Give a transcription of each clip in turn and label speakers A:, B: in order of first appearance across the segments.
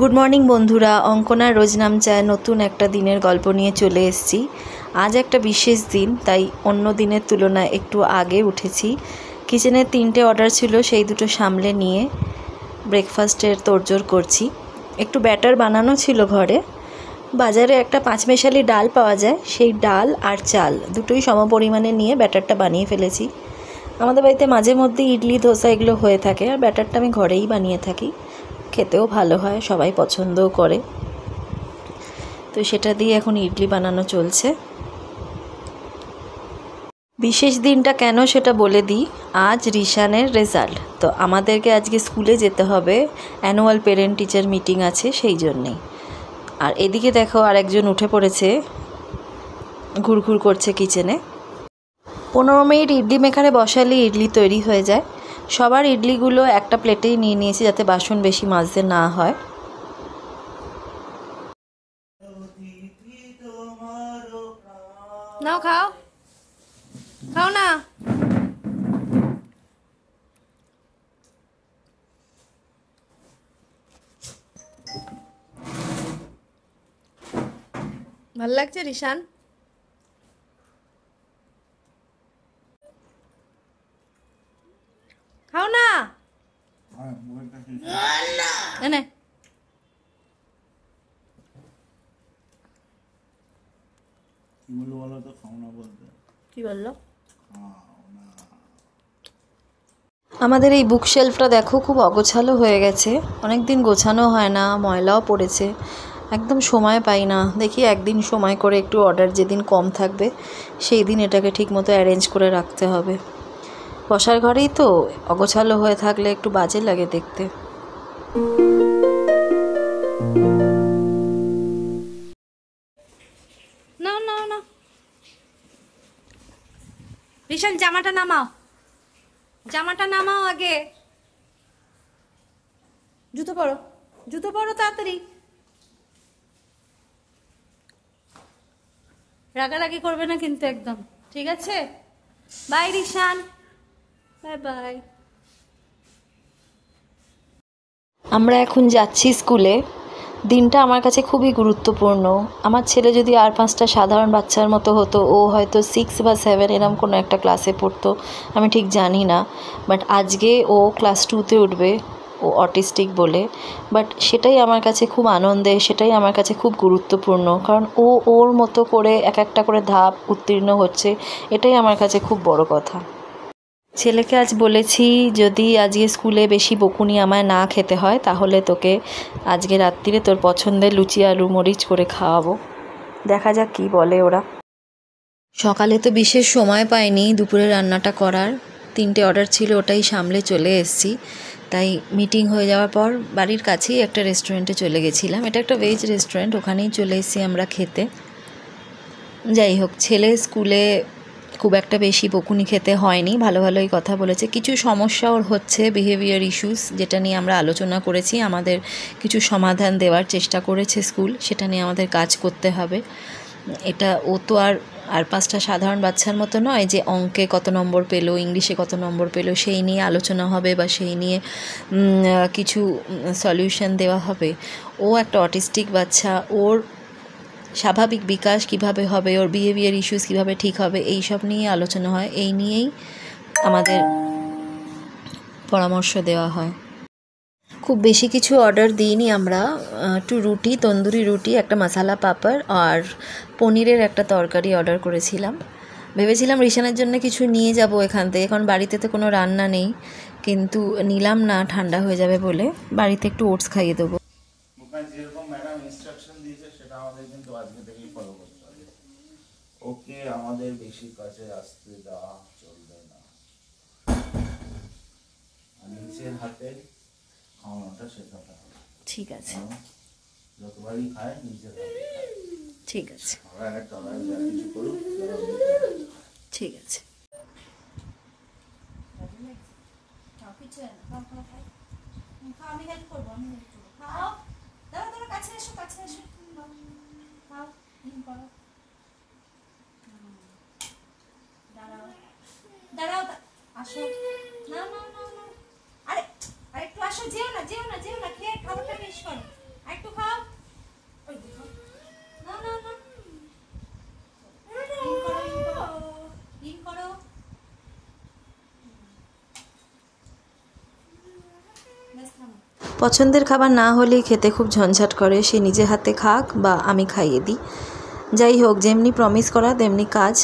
A: Good morning বন্ধুরা, অঙ্কনার রোজ নাম চায় নতুন একটা দিনের গল্প নিয়ে চলে এসেছি। আজ একটা বিশেষ দিন, তাই অন্য দিনের তুলনায় একটু আগে উঠেছি। কিচেনের 3টে অর্ডার ছিল, সেই দুটো সামলে নিয়ে ব্রেকফাস্টের তোড়জোড় করছি। একটু ব্যাটার বানানো ছিল ঘরে। বাজারে একটা 5 মেশালি ডাল পাওয়া যায়, সেই ডাল আর চাল দুটোই সমপরিমাণে নিয়ে ব্যাটারটা বানিয়ে ফেলেছি। আমাদের বাড়িতে মাঝে মধ্যে ইডলি ধোসা এগুলো হয়ে থাকে, আর ব্যাটারটা আমি ঘরেই বানিয়ে থাকি। খেতেও ভালো হয়, সবাই পছন্দও করে। তো সেটা দিয়ে এখন ইডলি বানানো চলছে। বিশেষ দিনটা কেন সেটা বলে দিই। আজ রিশানের রেজাল্ট, তো আমাদেরকে আজকে স্কুলে যেতে হবে, অ্যানুয়াল পেরেন্ট টিচার মিটিং আছে, সেই জন্যেই। আর এদিকে দেখো আরেকজন উঠে পড়েছে, ঘুরঘুর করছে কিচেনে। 15 মিনিট ইডলি মেকারে বসালে ইডলি তৈরি হয়ে যায়। সবার ইডলিগুলো একটা প্লেটেই নিয়ে নিয়েছি, যাতে বাসন বেশি মাজতে না হয়।
B: নাও খাও, খাও না। ভাল লাগছে রিশান? খাও না। এনে কি বললো?
A: আমাদের এই বুকশেলফটা দেখো, খুব অগোছালো হয়ে গেছে। অনেক দিন গোছানো হয় না, ময়লাও পড়েছে, একদম সময় পাই না। দেখি একদিন সময় করে একটু অর্ডার যেদিন কম থাকবে সেই দিন এটাকে ঠিক মতো অ্যারেঞ্জ করে রাখতে হবে। বসার ঘরেই তো অগোছালো হয়ে থাকলে একটু বাজে লাগে দেখতে।
B: না না না, রিশান জামাটা নামাও, জামাটা নামাও আগে। জুতো পরো, জুতো পরো তাড়াতাড়ি। রাগারাগি করবে না কিন্তু একদম, ঠিক আছে? Bye Rishan, bye bye.
A: আমরা এখন যাচ্ছি স্কুলে। দিনটা আমার কাছে খুবই গুরুত্বপূর্ণ। আমার ছেলে যদি আর 5টা সাধারণ বাচ্চার মতো হতো, ও হয়তো 6 বা 7 এরম কোনো একটা ক্লাসে পড়তো, আমি ঠিক জানি না। বাট আজকে ও ক্লাস 2তে উঠবে, ও অটিস্টিক বলে। বাট সেটাই আমার কাছে খুব আনন্দের, সেটাই আমার কাছে খুব গুরুত্বপূর্ণ, কারণ ও ওর মতো করে এক একটা করে ধাপ উত্তীর্ণ হচ্ছে, এটাই আমার কাছে খুব বড় কথা। ছেলেকে আজ বলেছি, যদি আজকে স্কুলে বেশি বকুনি আমায় না খেতে হয়, তাহলে তোকে আজকে রাত্রিরে তোর পছন্দের লুচি আলু মরিচ করে খাওয়াবো। দেখা যাক কী বলে ওরা। সকালে তো বিশেষ সময় পাইনি দুপুরে রান্নাটা করার। 3টে অর্ডার ছিল, ওটাই সামলে চলে এসেছি। তাই মিটিং হয়ে যাওয়ার পর বাড়ির কাছেই একটা রেস্টুরেন্টে চলে গেছিলাম। এটা একটা ভেজ রেস্টুরেন্ট, ওখানেই চলে এসেছি আমরা খেতে। যাই হোক, ছেলে স্কুলে খুব একটা বেশি বকুনি খেতে হয়নি, ভালো ভালোই কথা বলেছে। কিছু সমস্যা ওর হচ্ছে, বিহেভিয়ার ইস্যুস, যেটা নিয়ে আমরা আলোচনা করেছি। আমাদের কিছু সমাধান দেওয়ার চেষ্টা করেছে স্কুল, সেটা নিয়ে আমাদের কাজ করতে হবে। এটা ও তো আর 5টা সাধারণ বাচ্চার মতো নয় যে অঙ্কে কত নম্বর পেলো, ইংলিশে কত নম্বর পেলো সেই নিয়ে আলোচনা হবে বা সেই নিয়ে কিছু সলিউশন দেওয়া হবে। ও একটা অটিস্টিক বাচ্চা, ওর স্বাভাবিক বিকাশ কিভাবে হবে, ওর বিহেভিয়ার ইস্যুস কিভাবে ঠিক হবে, এই সব নিয়ে আলোচনা হয়। এই নিয়েই আমাদের পরামর্শ দেওয়া হয়। খুব বেশি কিছু অর্ডার দিইনি আমরা। একটু রুটি, তন্দুরি রুটি, একটা মশালা পাপড় আর পনিরের একটা তরকারি অর্ডার করেছিলাম। ভেবেছিলাম রিশানের জন্য কিছু নিয়ে যাব এখান থেকে, এখন বাড়িতে তো কোনো রান্না নেই, কিন্তু নিলাম না, ঠান্ডা হয়ে যাবে বলে। বাড়িতে একটু ওটস খাইয়ে দেবো।
C: যেরকম ম্যাডাম ইনস্ট্রাকশন দিয়েছে সেটা আমাদের কিন্তু আজকে থেকেই ফলো করতে হবে। ওকে আমাদের বেশি কাছে আসতে দেওয়া চলবে না, নিজের হাতে খাওয়ানোটা শেখাতে হবে।
A: ঠিক আছে,
C: যতবারই খায় নিজের হাতে খায়।
A: ঠিক আছে,
C: যা কিছু করুক,
A: ঠিক আছে।
B: আমি হেল্প করবো, খাও। দাঁড়া দাঁড়া, কাছে এসো, কাছে এসো। খাও, করো। দাঁড়াও দাঁড়াও, আসো। না না না না, আরে আরেকটু আসো, যেও না যেও না যেও না, খেয়ে খাবারটা শেষ করো।
A: পছন্দের খাবার না হলেই খেতে খুব ঝঞ্ঝাট করে, সে নিজে হাতে খাক বা আমি খাইয়ে দিই। যাই হোক, যেমনি প্রমিস করা তেমনি কাজ।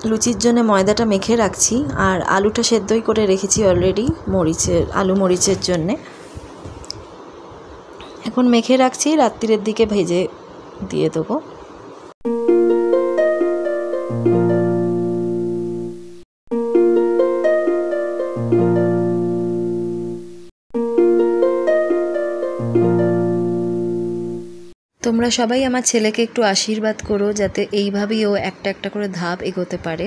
A: লুচির জন্য ময়দাটা মেখে রাখছি, আর আলুটা সেদ্ধই করে রেখেছি অলরেডি আলু মরিচের জন্যে। এখন মেখে রাখছি, রাত্রিরের দিকে ভেজে দিয়ে দেবো। তোমরা সবাই আমার ছেলেকে একটু আশীর্বাদ করো, যাতে এইভাবেই ও একটা একটা করে ধাপ এগোতে পারে।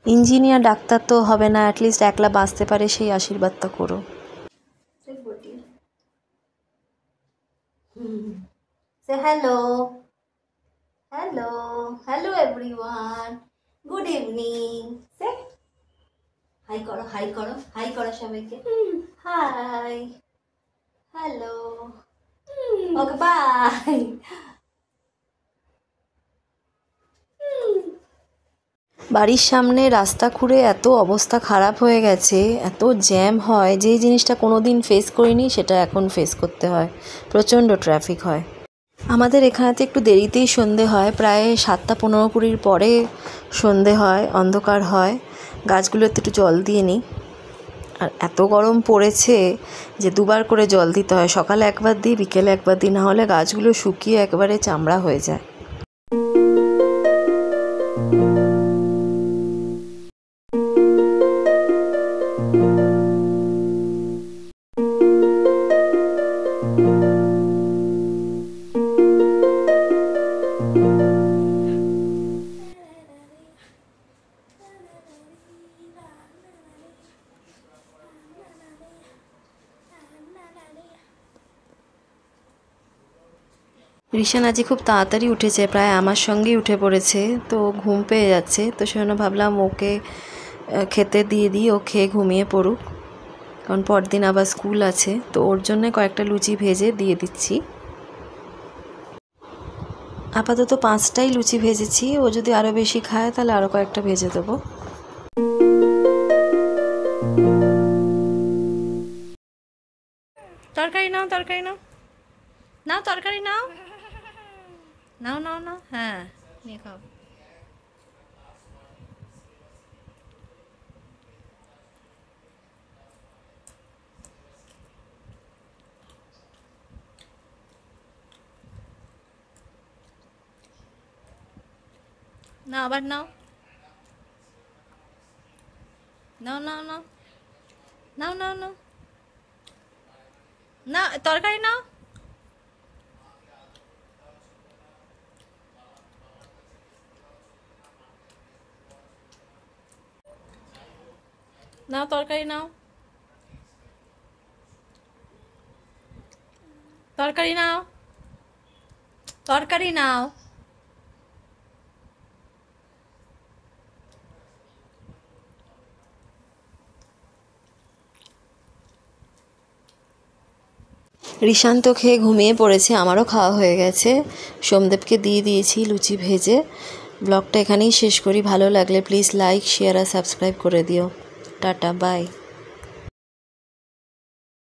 A: ইঞ্জিনিয়ার ডাক্তার তো হবে না, অ্যাটলিস্ট একলা বাঁচতে পারে, সেই আশীর্বাদটা করো।
B: Say hello. Hello. Hello everyone. Good evening. Say hi karo, hi karo, hi karo সবাইকে। Hi. Hello. Okay, bye.
A: বাড়ির সামনে রাস্তা খুঁড়ে এত অবস্থা খারাপ হয়ে গেছে, এত জ্যাম হয়, যেই জিনিসটা কোনো দিন ফেস করিনি সেটা এখন ফেস করতে হয়। প্রচণ্ড ট্রাফিক হয়। আমাদের এখানেতে একটু দেরিতেই সন্ধে হয়, প্রায় 7:15 পরে সন্ধে হয়, অন্ধকার হয়। গাছগুলোতে একটু জল দিয়ে নিই। আর এত গরম পড়েছে যে দুবার করে জল দিতে হয়, সকালে একবার দিই, বিকেলে একবার দিই, না হলে গাছগুলো শুকিয়ে একেবারে চামড়া হয়ে যায়। রিশান আজকে খুব তাড়াতাড়ি উঠেছে, প্রায় আমার সঙ্গেই উঠে পড়েছে, তো ঘুম পেয়ে যাচ্ছে। তো সেজন্য ভাবলাম ওকে খেতে দিয়ে দিই, ও খেয়ে ঘুমিয়ে পড়ুক, কারণ পরদিন আবার স্কুল আছে। তো ওর জন্য কয়েকটা লুচি ভেজে দিয়ে দিচ্ছি। আপাতত 5টাই লুচি ভেজেছি, ও যদি আরও বেশি খায় তাহলে আরও কয়েকটা ভেজে দেবো। তরকারি নাও, তরকারি নাও, নাও তরকারি নাও, নাও নাও নাও, হ্যাঁ নিয়ে খাও। না আবার নাও, নাও নাও নাও, নাও নাও নাও, না তরকারি নাও। নাও তরকারি নাও, তরকারি নাও, তরকারি নাও। রিশান্ত খেয়ে ঘুমিয়ে পড়েছে, আমারও খাওয়া হয়ে গেছে, সোমদেবকে দিয়ে দিয়েছি লুচি ভেজে। ব্লগটা এখানেই শেষ করি। ভালো লাগলে প্লিজ লাইক, শেয়ার আর সাবস্ক্রাইব করে দিও। Tata, by.